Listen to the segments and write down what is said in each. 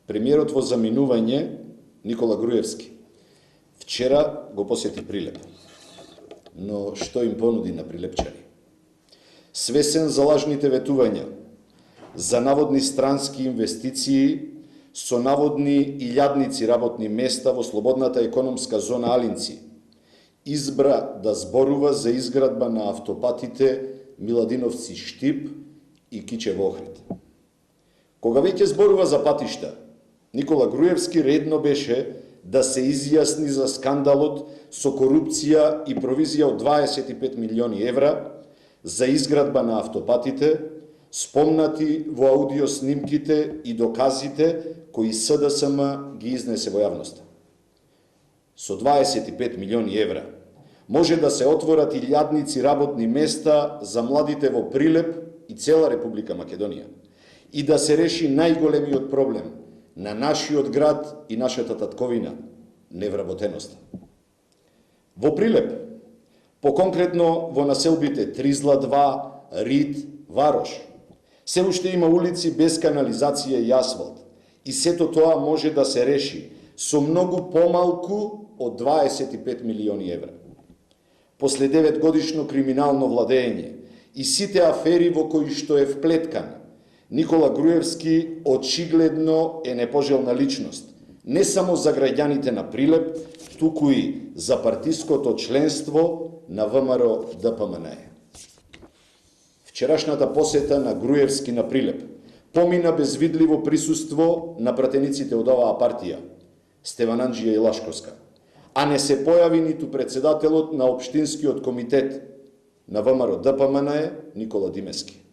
Премиерот во заминување Никола Груевски вчера го посети Прилеп. Но што им понуди на прилепчани? Свесен за лажните ветувања, за наводни странски инвестиции со наводни илјадници работни места во слободната економска зона Алинци, избра да зборува за изградба на автопатите Миладиновци-Штип и Кичево-Охрид. Кога веќе зборува за патишта, Никола Груевски редно беше да се изјасни за скандалот со корупција и провизија од 25 милиони евра за изградба на автопатите, спомнати во аудиоснимките и доказите кои СДСМ ги изнесе во јавноста. Со 25 милиони евра може да се отворат илјадници работни места за младите во Прилеп и цела Република Македонија и да се реши најголемиот проблем на нашиот град и нашата татковина – невработеноста. Во Прилеп, поконкретно во населбите Тризла 2, Рид, Варош, се уште има улици без канализација и асфалт и сето тоа може да се реши со многу помалку од 25 милиони евра. После 9 годишно криминално владење и сите афери во кои што е вплеткан, Никола Груевски очигледно е непожелна личност, не само за граѓаните на Прилеп, туку и за партиското членство на ВМРО ДПМНЕ. Вчерашната посета на Груевски на Прилеп помина без видливо присуство на пратениците од оваа партија, Стеван Анџија и Лашковска, а не се појави ниту председателот на Општинскиот комитет на ВМРО ДПМНЕ Никола Димески.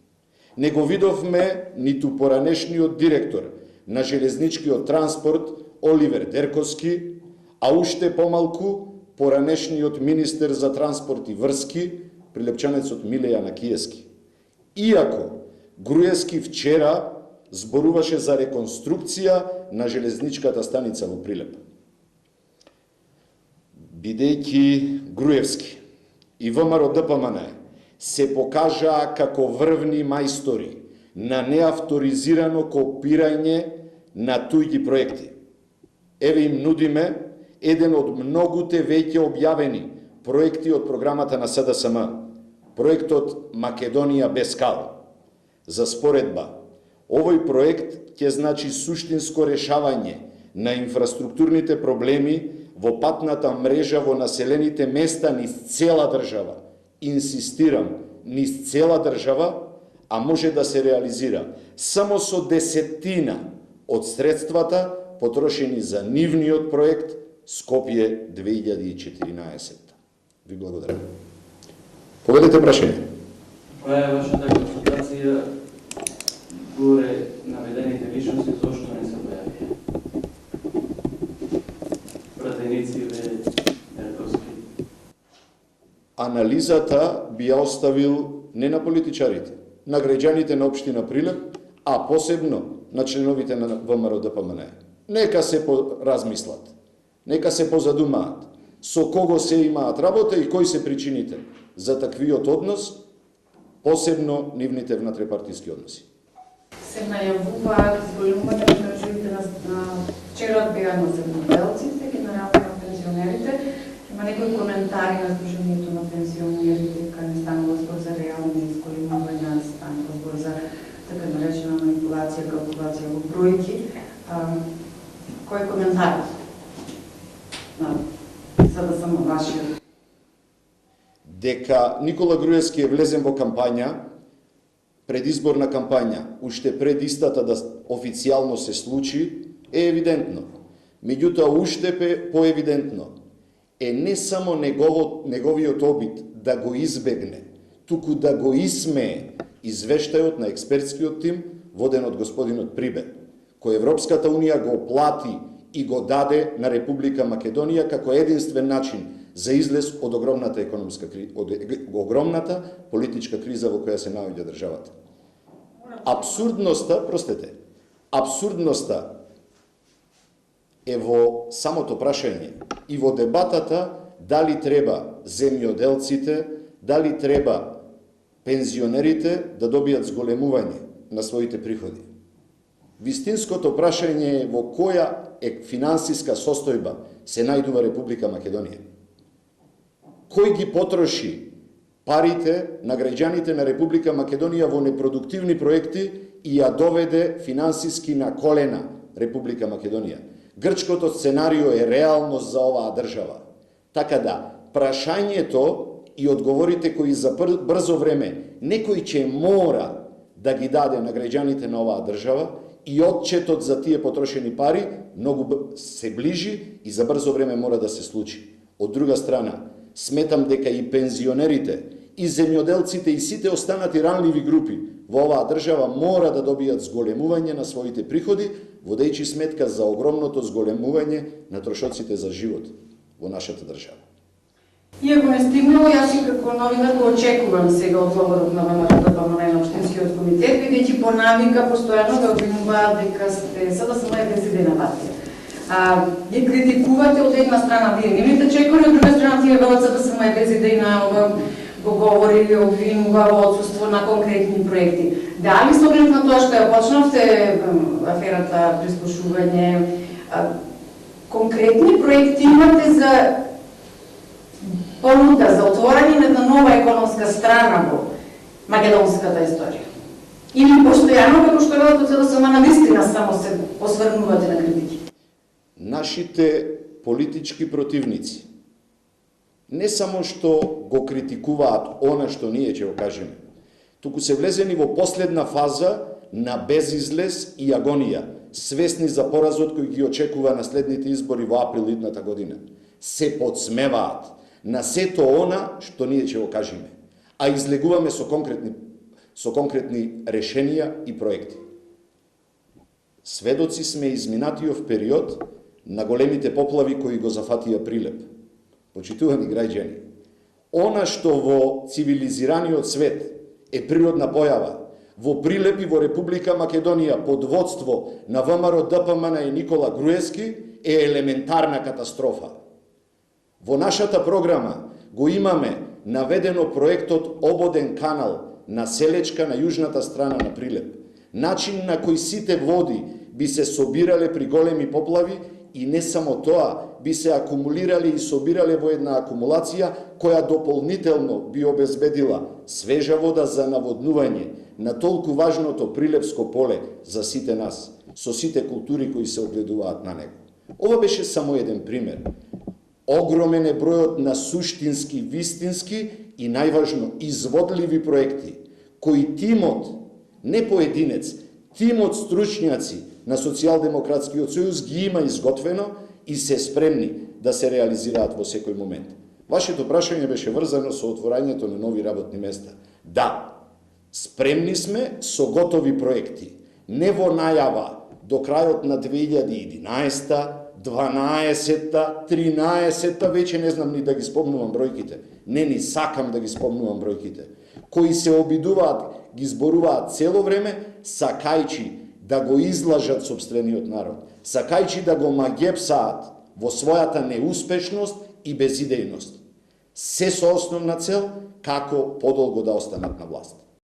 Не го видовме ниту поранешниот директор на железничкиот транспорт Оливер Дерковски, а уште помалку поранешниот министер за транспорт и врски, прилепчанецот Миле Јанакиевски. Иако Груевски вчера зборуваше за реконструкција на железничката станица во Прилеп. Бидејќи Груевски и ВМРО ДПМНЕ се покажаа како врвни мајстори на неавторизирано копирање на туѓи проекти. Еве им нудиме еден од многуте веќе објавени проекти од програмата на СДСМ, проектот Македонија без кал. За споредба, овој проект ќе значи суштинско решавање на инфраструктурните проблеми во патната мрежа во населените места низ цела држава. Инсистирам, низ цела држава, а може да се реализира само со десетина од средствата потрошени за нивниот проект Скопје 2014. Ви благодарам. Поведете прашање. Која е вашата констатација горе наведените личности, зошто не се појавија? Пратениците, Дерковски. Анализата би ја оставил не на политичарите, на граѓаните на општина Прилеп, а посебно на членовите на ВМРО ДПМНЕ. Нека се поразмислат, нека се позадумаат со кого се имаат работа и кои се причините за таквиот однос, посебно нивните внатрепартиски односи. Се најавуваат зголемување на режимите на вчера одбиано земјоделците, генерално на пензионерите. Има некои коментари на Сдруженијето на пензионерите, дека не станува збор за реални зголемувања, станува збор за така наречена манипулација, калкулација во бројки. Кој е коментарот? За да само вашиот. Дека Никола Груевски е влезен во кампања, предизборна кампања, уште пред истата да официјално се случи, е евидентно. Меѓутоа, уште поевидентно е не само неговиот обид да го избегне, туку да го исмее извештајот на експертскиот тим воден од господинот Прибе, кој Европската Унија го плати и го даде на Република Македонија како единствен начин за излез од огромната огромната политичка криза во која се наоѓа државата. Абсурдноста е во самото прашање и во дебатата дали треба земјоделците, дали треба пензионерите да добијат зголемување на своите приходи. Вистинското прашање е во која финансиска состојба се најдува Република Македонија. Кој ги потроши парите на граѓаните на Република Македонија во непродуктивни проекти и ја доведе финансиски на колена Република Македонија. Грчкото сценарио е реалност за оваа држава. Така да, прашањето и одговорите кои за брзо време некој ќе мора да ги даде на граѓаните на оваа држава и отчетот за тие потрошени пари многу се ближи и за брзо време мора да се случи. Од друга страна, сметам дека и пензионерите, и земјоделците, и сите останати ранливи групи во оваа држава мора да добијат зголемување на своите приходи, водејќи сметка за огромното зголемување на трошоците за живот во нашата држава. Иако не стигнало, јас и како новинар го очекувам сега одговорот на ВМРО на Општинскиот комитет, бидејќи по навика постојано да обвинуваат дека сте СДСМ е безидејна партија. Ги критикувате од една страна вие нивните чекори, од друга страна тие велат СДСМ е безидејна, го говори или обвинува во отсуство на конкретни проекти. Дали с оглед на тоа што ја почнавте аферата прислушување, конкретни проекти имате за понуда за отворање на една нова економска страна во македонската историја? Или постојано, како што велат од СДСМ, навистина само се осврнувате на критики? Нашите политички противници не само што го критикуваат она што ние ќе го кажеме, туку се влезени во последна фаза на безизлез и агонија, свесни за поразот кој ги очекува на следните избори во април идната година. Се подсмеваат на сето она што ние ќе го кажеме, а излегуваме со конкретни решенија и проекти. Сведоци сме изминатиот период на големите поплави кои го зафатија Прилеп. Почитувани граѓани, она што во цивилизираниот свет е природна појава, во Прилеп и во Република Македонија под водство на ВМРО ДПМН и Никола Груевски е елементарна катастрофа. Во нашата програма го имаме наведено проектот Ободен канал на Селечка на јужната страна на Прилеп. Начин на кој сите води би се собирале при големи поплави и не само тоа, би се акумулирале и собирале во една акумулација која дополнително би обезбедила свежа вода за наводнување на толку важното Прилепско поле за сите нас, со сите култури кои се огледуваат на него. Ова беше само еден пример. Огромен е бројот на суштински, вистински и најважно изводливи проекти, кои тимот, не поединец, тимот стручњаци на Социјалдемократскиот сојуз ги има изготвено и се спремни да се реализираат во секој момент. Вашето прашање беше врзано со отворањето на нови работни места. Да, спремни сме со готови проекти, не во најава до крајот на 2011, 12-та, 13-та, веќе не знам ни да ги спомнувам бројките. Не ни сакам да ги спомнувам бројките. Кои се обидуваат, ги зборуваат цело време, сакајчи да го излажат сопствениот народ, сакајчи да го магепсаат во својата неуспешност и безидејност. Се со основна цел како подолго да останат на власт.